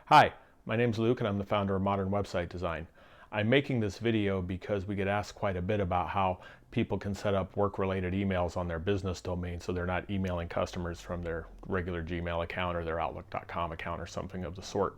Hi, my name's Luke and I'm the founder of Modern Website Design. I'm making this video because we get asked quite a bit about how people can set up work-related emails on their business domain so they're not emailing customers from their regular Gmail account or their Outlook.com account or something of the sort.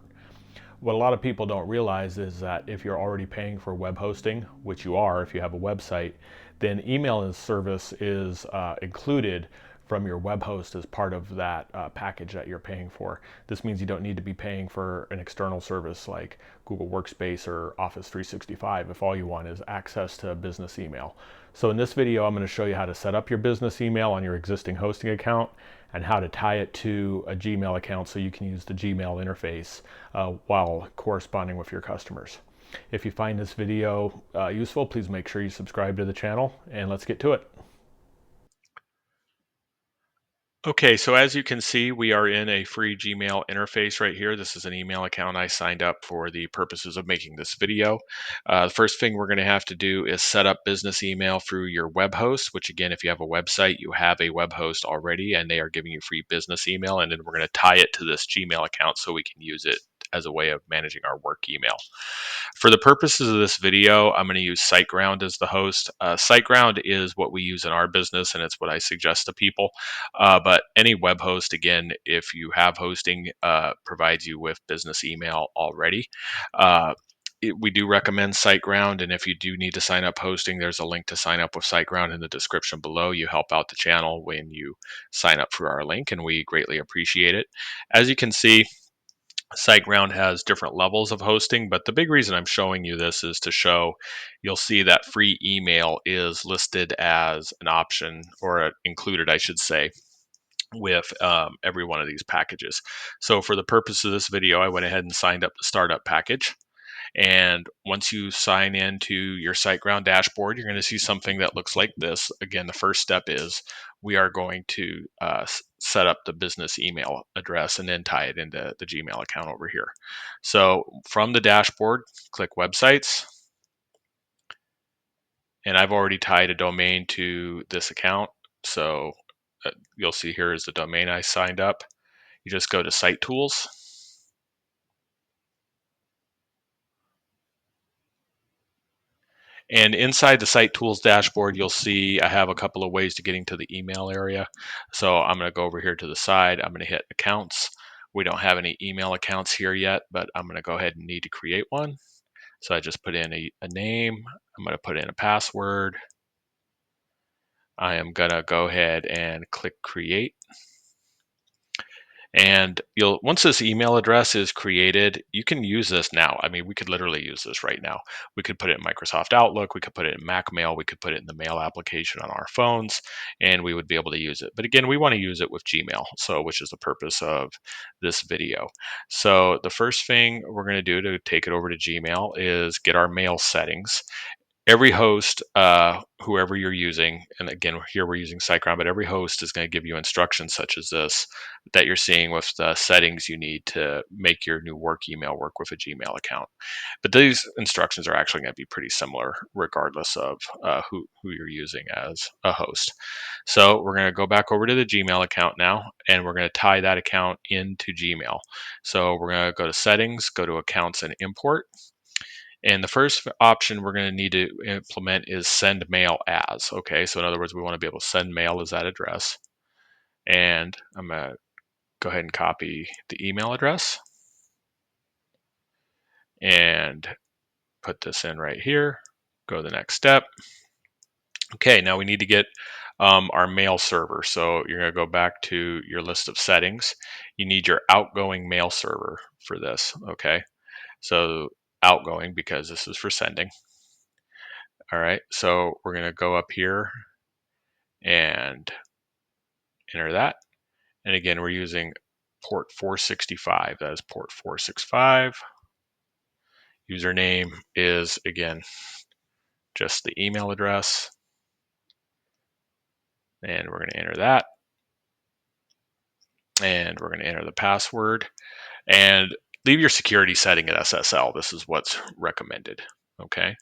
What a lot of people don't realize is that if you're already paying for web hosting, which you are if you have a website, then email as service is included from your web host as part of that package that you're paying for. This means you don't need to be paying for an external service like Google Workspace or Office 365 if all you want is access to business email. So in this video, I'm going to show you how to set up your business email on your existing hosting account and how to tie it to a Gmail account so you can use the Gmail interface while corresponding with your customers. If you find this video useful, please make sure you subscribe to the channel, and let's get to it. Okay, so as you can see, we are in a free Gmail interface right here. This is an email account I signed up for the purposes of making this video. The first thing we're going to have to do is set up business email through your web host, which again, if you have a website, you have a web host already and they are giving you free business email. And then we're going to tie it to this Gmail account so we can use it as a way of managing our work email. For the purposes of this video, I'm going to use SiteGround as the host. SiteGround is what we use in our business, and it's what I suggest to people. But any web host, again, if you have hosting, provides you with business email already. We do recommend SiteGround, and if you do need to sign up hosting, there's a link to sign up with SiteGround in the description below. You help out the channel when you sign up for our link, and we greatly appreciate it. As you can see, SiteGround has different levels of hosting, but the big reason I'm showing you this is to show you'll see that free email is listed as an option or included, I should say, with every one of these packages. So for the purpose of this video, I went ahead and signed up the startup package. And once you sign into your SiteGround dashboard, you're going to see something that looks like this. Again, the first step is we are going to set up the business email address and then tie it into the Gmail account over here. So from the dashboard, click Websites. And I've already tied a domain to this account. So you'll see here is the domain I signed up. You just go to Site Tools. And inside the Site Tools dashboard, you'll see I have a couple of ways to getting to the email area. So I'm going to go over here to the side. I'm going to hit Accounts. We don't have any email accounts here yet, but I'm going to go ahead and need to create one. So I just put in a name. I'm going to put in a password. I am going to go ahead and click Create. And once this email address is created, you can use this now. I mean, we could literally use this right now. We could put it in Microsoft Outlook, we could put it in Mac Mail, we could put it in the mail application on our phones, and we would be able to use it. But again, we want to use it with Gmail, so which is the purpose of this video. So the first thing we're going to do to take it over to Gmail is get our mail settings. Every host, whoever you're using, and again, here we're using SiteGround, but every host is going to give you instructions such as this that you're seeing with the settings you need to make your new work email work with a Gmail account. But these instructions are actually going to be pretty similar regardless of who you're using as a host. So we're going to go back over to the Gmail account now, and we're going to tie that account into Gmail. So we're going to go to Settings, go to Accounts and Import. And the first option we're going to need to implement is send mail as. Okay, so in other words, we want to be able to send mail as that address. And I'm going to go ahead and copy the email address and put this in right here. Go to the next step. Okay, now we need to get our mail server. So you're going to go back to your list of settings. You need your outgoing mail server for this. Okay, so outgoing because this is for sending. All right, so we're going to go up here and enter that. And again, we're using port 465. That is port 465. Username is, again, just the email address. And we're going to enter that. And we're going to enter the password. And leave your security setting at SSL. This is what's recommended. Okay,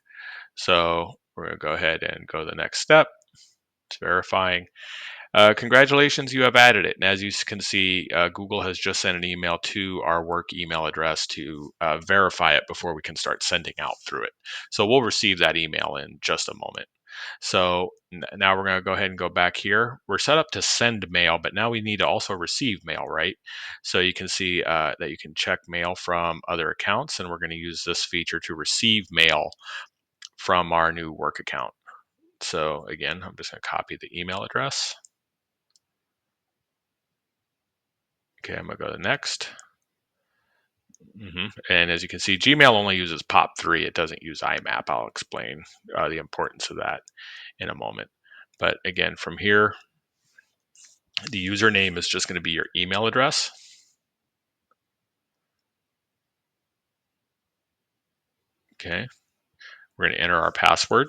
so we're going to go ahead and go to the next step. It's verifying. Congratulations, you have added it. And as you can see, Google has just sent an email to our work email address to verify it before we can start sending out through it. So we'll receive that email in just a moment. So now we're going to go ahead and go back here. We're set up to send mail, but now we need to also receive mail, right? So you can see that you can check mail from other accounts, and we're going to use this feature to receive mail from our new work account. So again, I'm just going to copy the email address. Okay, I'm going to go to next. And as you can see, Gmail only uses POP3. It doesn't use IMAP. I'll explain the importance of that in a moment. But again, from here, the username is just going to be your email address. Okay, we're going to enter our password.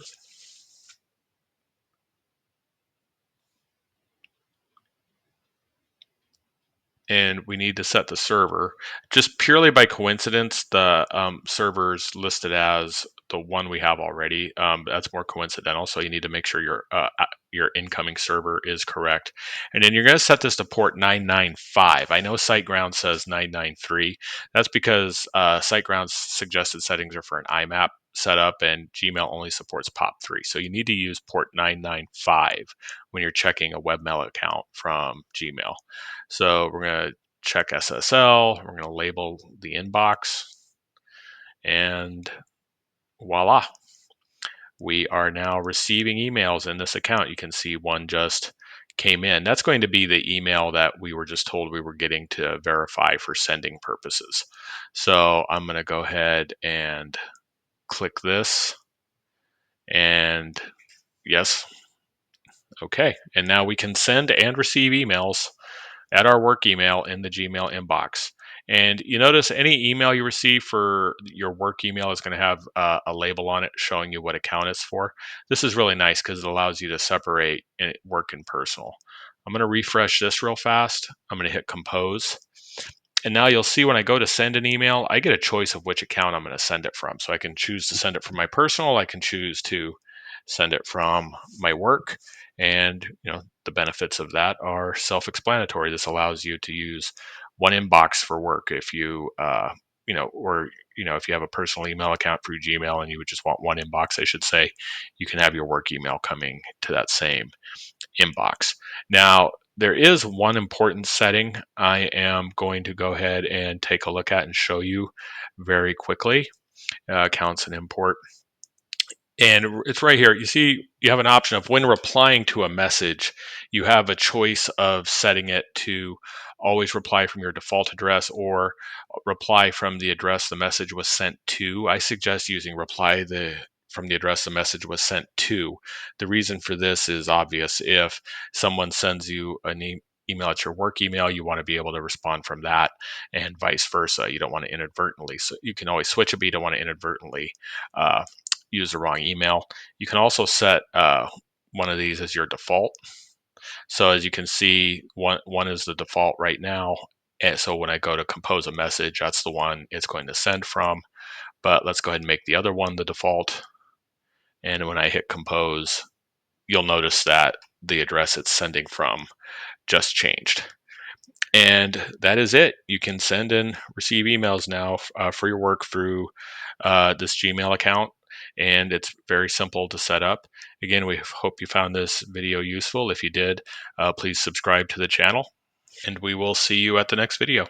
And we need to set the server. Just purely by coincidence, the server's listed as the one we have already. That's more coincidental, so you need to make sure your incoming server is correct. And then you're going to set this to port 995. I know SiteGround says 993. That's because SiteGround's suggested settings are for an IMAP setup, and Gmail only supports POP3. So you need to use port 995 when you're checking a webmail account from Gmail. So we're going to check SSL. We're going to label the inbox, and voila. We are now receiving emails in this account. You can see one just came in. That's going to be the email that we were just told we were getting to verify for sending purposes. So I'm going to go ahead and click this, and yes, okay. And now we can send and receive emails at our work email in the Gmail inbox. And you notice any email you receive for your work email is going to have a label on it showing you what account it's for. This is really nice because it allows you to separate work and personal. I'm going to refresh this real fast. I'm going to hit compose. And now you'll see when I go to send an email, I get a choice of which account I'm going to send it from. So I can choose to send it from my personal. I can choose to send it from my work. And the benefits of that are self-explanatory. This allows you to use one inbox for work if or if you have a personal email account through Gmail and you would just want one inbox, I should say, you can have your work email coming to that same inbox. Now, there is one important setting I am going to go ahead and take a look at and show you very quickly. Accounts and import. And it's right here. You see, you have an option of when replying to a message, you have a choice of setting it to always reply from your default address or reply from the address the message was sent to. I suggest using reply from the address the message was sent to. The reason for this is obvious. If someone sends you an email at your work email, you want to be able to respond from that, and vice versa. You don't want to inadvertently. So you can always switch it, but you don't want to inadvertently use the wrong email. You can also set one of these as your default. So as you can see, one is the default right now. And so when I go to compose a message, that's the one it's going to send from. But let's go ahead and make the other one the default. And when I hit compose, you'll notice that the address it's sending from just changed. And that is it. You can send and receive emails now for your work through this Gmail account, and it's very simple to set up. Again, we hope you found this video useful. If you did, please subscribe to the channel, and we will see you at the next video.